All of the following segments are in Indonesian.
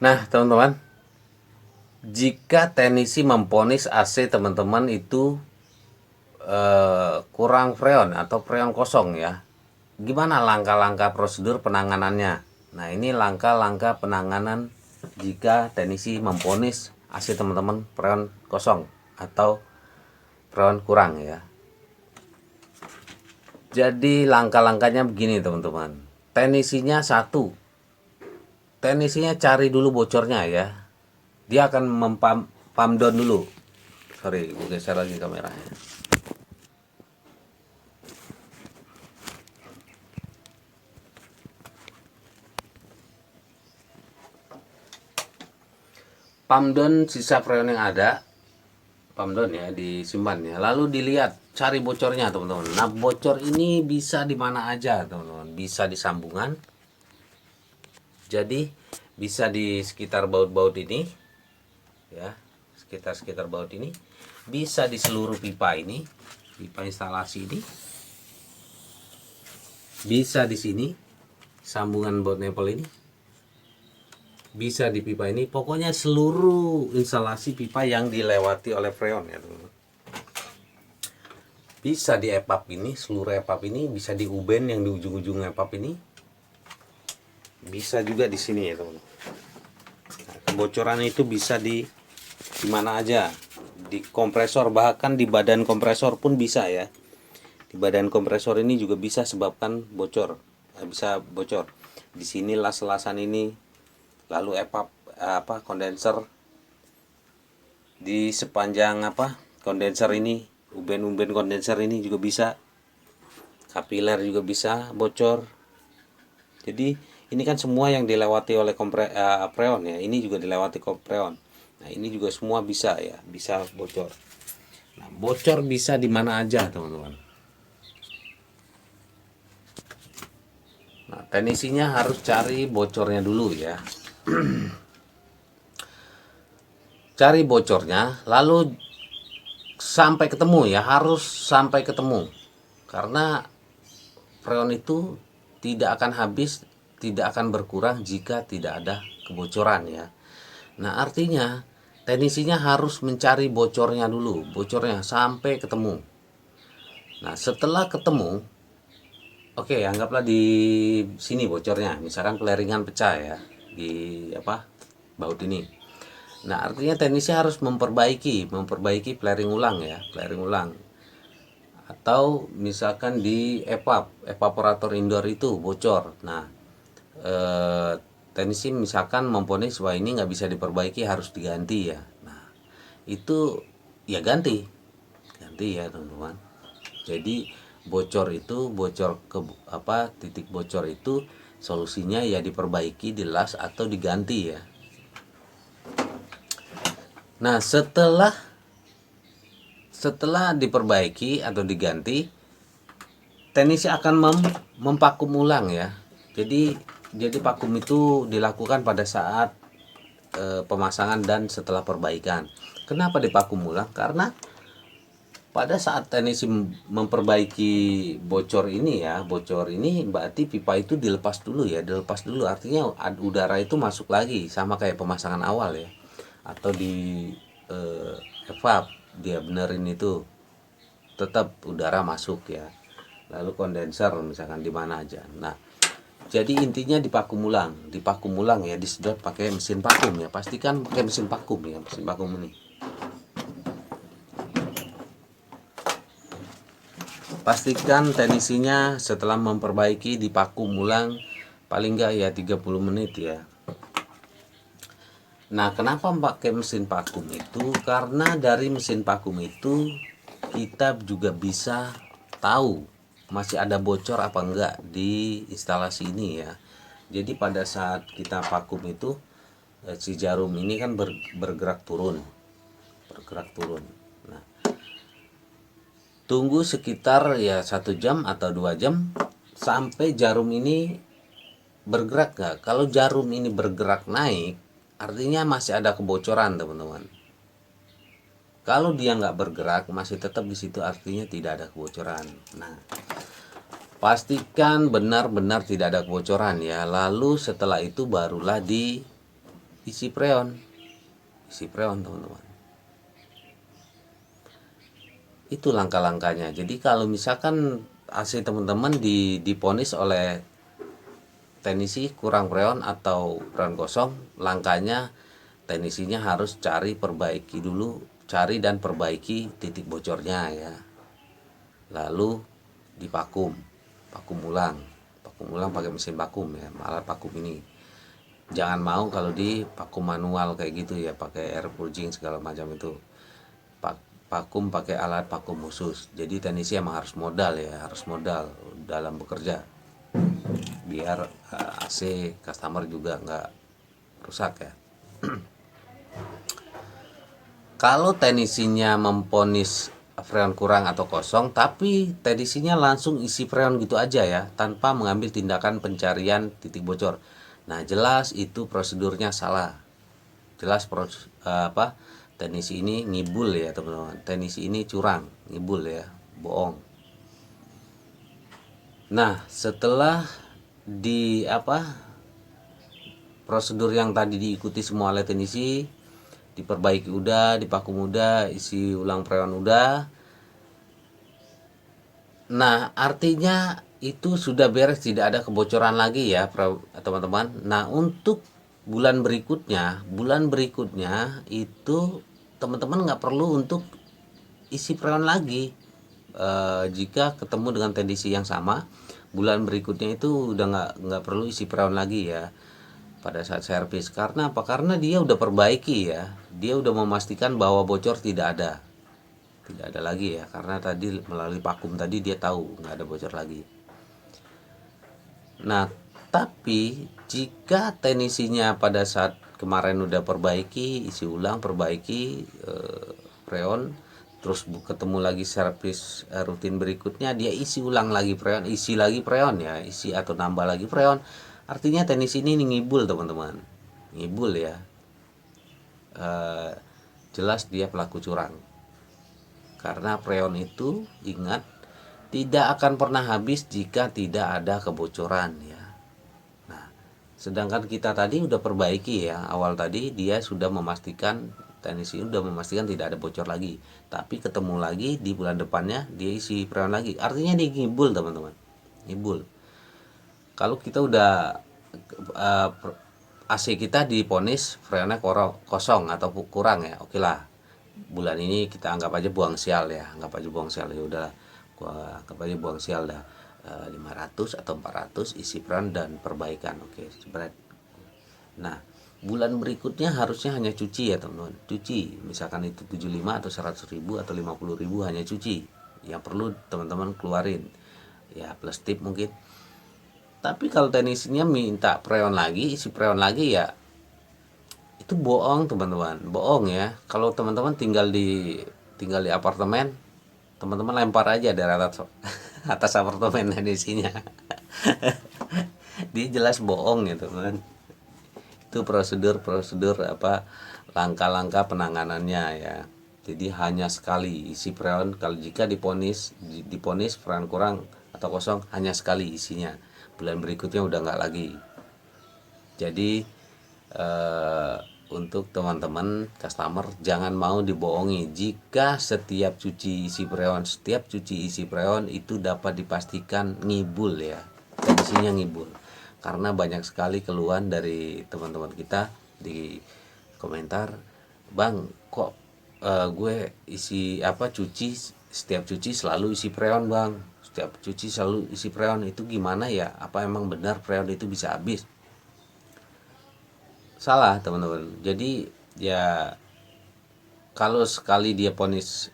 Nah, teman-teman, jika teknisi memponis AC teman-teman itu kurang freon atau freon kosong ya, gimana langkah-langkah prosedur penanganannya? Nah, ini langkah-langkah penanganan jika teknisi memponis AC teman-teman freon kosong atau freon kurang ya. Jadi langkah-langkahnya begini teman-teman. Teknisinya satu, teknisinya cari dulu bocornya ya. Dia akan pump down dulu. Sorry, gue geser lagi kameranya. Pump down sisa freon yang ada, pump down ya, disimpan ya. Lalu dilihat, cari bocornya teman-teman. Nah, bocor ini bisa di mana aja teman-teman. Bisa di sambungan. Jadi bisa di sekitar baut-baut ini ya, sekitar baut ini. Bisa di seluruh pipa ini, pipa instalasi ini. Bisa di sini sambungan baut nempel ini, bisa di pipa ini, pokoknya seluruh instalasi pipa yang dilewati oleh freon ya teman-teman. Bisa di epap ini, seluruh epap ini, bisa di uben yang di ujung-ujung epap ini, bisa juga di sini ya teman-teman. Nah, kebocoran itu bisa di mana aja, di kompresor, bahkan di badan kompresor pun bisa ya. Di badan kompresor ini juga bisa sebabkan bocor, bisa bocor. Di sini las-lasan ini, lalu epap kondenser di sepanjang kondenser ini, uben-uben kondenser ini juga bisa, kapiler juga bisa bocor. Jadi ini kan semua yang dilewati oleh freon ya, ini juga dilewati freon. Nah, ini juga semua bisa ya, bisa bocor. Nah, bocor bisa di mana aja teman-teman. Nah, teknisinya harus cari bocornya dulu ya. Cari bocornya, lalu sampai ketemu ya, harus sampai ketemu. Karena freon itu tidak akan habis, tidak akan berkurang jika tidak ada kebocoran ya. Nah, artinya teknisinya harus mencari bocornya dulu, bocornya sampai ketemu. Nah, setelah ketemu, oke, anggaplah di sini bocornya, misalkan peleringan pecah ya di baut ini. Nah, artinya teknisi harus memperbaiki flaring ulang ya, flaring ulang. Atau misalkan di evaporator indoor itu bocor. Nah, teknisi misalkan memponis wah ini nggak bisa diperbaiki, harus diganti ya. Nah, itu ya ganti ya teman-teman. Jadi bocor itu, titik bocor itu solusinya ya diperbaiki, dilas atau diganti ya. Nah, setelah diperbaiki atau diganti, teknisi akan mempakum ulang ya. Jadi vakum itu dilakukan pada saat pemasangan dan setelah perbaikan. Kenapa divakum ulang? Karena pada saat teknisi memperbaiki bocor ini ya, bocor ini berarti pipa itu dilepas dulu ya, artinya udara itu masuk lagi sama kayak pemasangan awal ya. Atau di evap dia benerin itu tetap udara masuk ya. Lalu kondenser misalkan di mana aja. Nah, jadi intinya divakum ulang ya, disedot pakai mesin vakum ya. Pastikan pakai mesin vakum ya, mesin vakum ini. Pastikan teknisinya setelah memperbaiki divakum ulang paling enggak ya 30 menit ya. Nah, kenapa pakai mesin vakum itu? Karena dari mesin vakum itu kita juga bisa tahu masih ada bocor apa enggak di instalasi ini ya. Jadi pada saat kita vakum itu si jarum ini kan bergerak turun. Nah, tunggu sekitar ya 1 jam atau 2 jam sampai jarum ini bergerak nggak. Kalau jarum ini bergerak naik, artinya masih ada kebocoran teman-teman. Kalau dia nggak bergerak masih tetap di situ, artinya tidak ada kebocoran. Nah, pastikan benar-benar tidak ada kebocoran ya. Lalu setelah itu barulah isi freon, teman-teman. Itu langkah-langkahnya. Jadi kalau misalkan AC teman-teman diponis oleh teknisi kurang freon atau freon kosong, langkahnya teknisinya harus cari dan perbaiki titik bocornya ya. Lalu divakum, vakum ulang pakai mesin vakum ya, alat vakum ini. Jangan mau kalau di vakum manual kayak gitu ya, pakai air purging segala macam itu. Vakum pakai alat vakum khusus. Jadi teknisi emang harus modal dalam bekerja, biar AC customer juga nggak rusak ya. Kalau teknisinya memponis freon kurang atau kosong, tapi teknisinya langsung isi freon gitu aja ya, tanpa mengambil tindakan pencarian titik bocor. Nah, jelas itu prosedurnya salah. Jelas teknisi ini ngibul ya teman-teman. Teknisi ini curang, ngibul ya, bohong. Nah, setelah prosedur yang tadi diikuti semua oleh teknisi, diperbaiki udah, divakum udah, isi ulang freon udah. Nah, artinya itu sudah beres, tidak ada kebocoran lagi ya teman-teman. Nah, untuk bulan berikutnya itu teman-teman nggak perlu untuk isi freon lagi. Jika ketemu dengan teknisi yang sama, bulan berikutnya itu udah nggak perlu isi freon lagi ya pada saat servis. Karena apa? Karena dia udah perbaiki ya, dia udah memastikan bahwa bocor tidak ada lagi ya, karena tadi melalui vakum tadi dia tahu nggak ada bocor lagi. Nah, tapi jika teknisinya pada saat kemarin udah perbaiki, isi ulang, perbaiki freon, terus ketemu lagi servis rutin berikutnya, dia isi ulang lagi freon, isi atau nambah lagi freon, artinya teknisi ini ngibul teman-teman, ngibul ya. Jelas dia pelaku curang, karena freon itu ingat tidak akan pernah habis jika tidak ada kebocoran ya. Nah, sedangkan kita tadi udah perbaiki ya, awal tadi dia sudah memastikan, teknisi sudah memastikan tidak ada bocor lagi, tapi ketemu lagi di bulan depannya dia isi freon lagi, artinya dia ngibul teman-teman, ngibul. Kalau kita udah AC kita diponis freonnya kosong atau kurang ya, oke lah, bulan ini kita anggap aja buang sial ya, udah gua anggap aja buang sial dah. 500 atau 400 isi freon dan perbaikan, oke, spread. Nah, bulan berikutnya harusnya hanya cuci ya teman-teman, cuci, misalkan itu 75 atau 100.000 atau 50.000 hanya cuci, yang perlu teman-teman keluarin ya, plus tip mungkin. Tapi kalau teknisinya minta freon lagi, isi freon lagi ya, itu bohong teman-teman, bohong ya. Kalau teman-teman tinggal di apartemen, teman-teman lempar aja dari atas apartemen isinya. Dia jelas bohong ya teman. Itu prosedur langkah-langkah penanganannya ya. Jadi hanya sekali isi freon, kalau jika diponis freon kurang atau kosong, hanya sekali isinya, bulan berikutnya udah nggak lagi. Jadi untuk teman-teman customer, jangan mau dibohongi. Jika setiap cuci isi freon itu dapat dipastikan ngibul ya, isinya ngibul. Karena banyak sekali keluhan dari teman-teman kita di komentar, bang kok gue setiap cuci selalu isi freon bang, itu gimana ya, apa emang benar freon itu bisa habis? Salah teman-teman. Jadi ya, kalau sekali dia ponis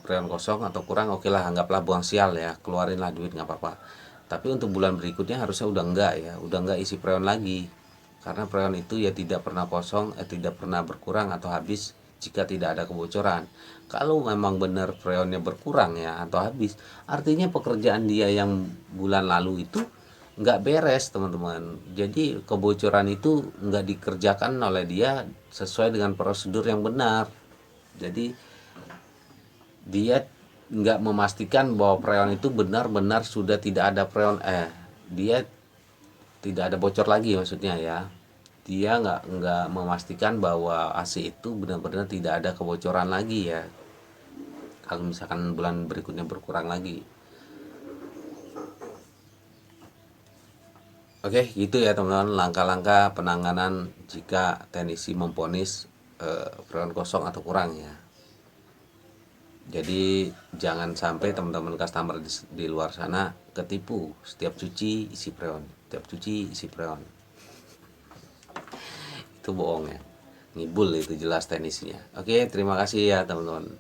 freon kosong atau kurang, oke lah, anggaplah buang sial ya, keluarinlah duit nggak apa-apa. Tapi untuk bulan berikutnya harusnya udah enggak isi freon lagi, karena freon itu ya tidak pernah kosong, tidak pernah berkurang atau habis jika tidak ada kebocoran. Kalau memang benar freonnya berkurang ya atau habis, artinya pekerjaan dia yang bulan lalu itu nggak beres teman-teman. Jadi kebocoran itu nggak dikerjakan oleh dia sesuai dengan prosedur yang benar. Jadi dia nggak memastikan bahwa freon itu benar-benar sudah tidak ada freon, dia tidak ada bocor lagi maksudnya ya. dia nggak memastikan bahwa AC itu benar-benar tidak ada kebocoran lagi ya, kalau misalkan bulan berikutnya berkurang lagi. Oke, gitu ya teman-teman, langkah-langkah penanganan jika teknisi memvonis freon kosong atau kurang ya. Jadi jangan sampai teman-teman customer di luar sana ketipu, setiap cuci isi freon, setiap cuci isi freon. Itu bohong ya, ngibul itu jelas teknisinya. Oke, terima kasih ya teman-teman.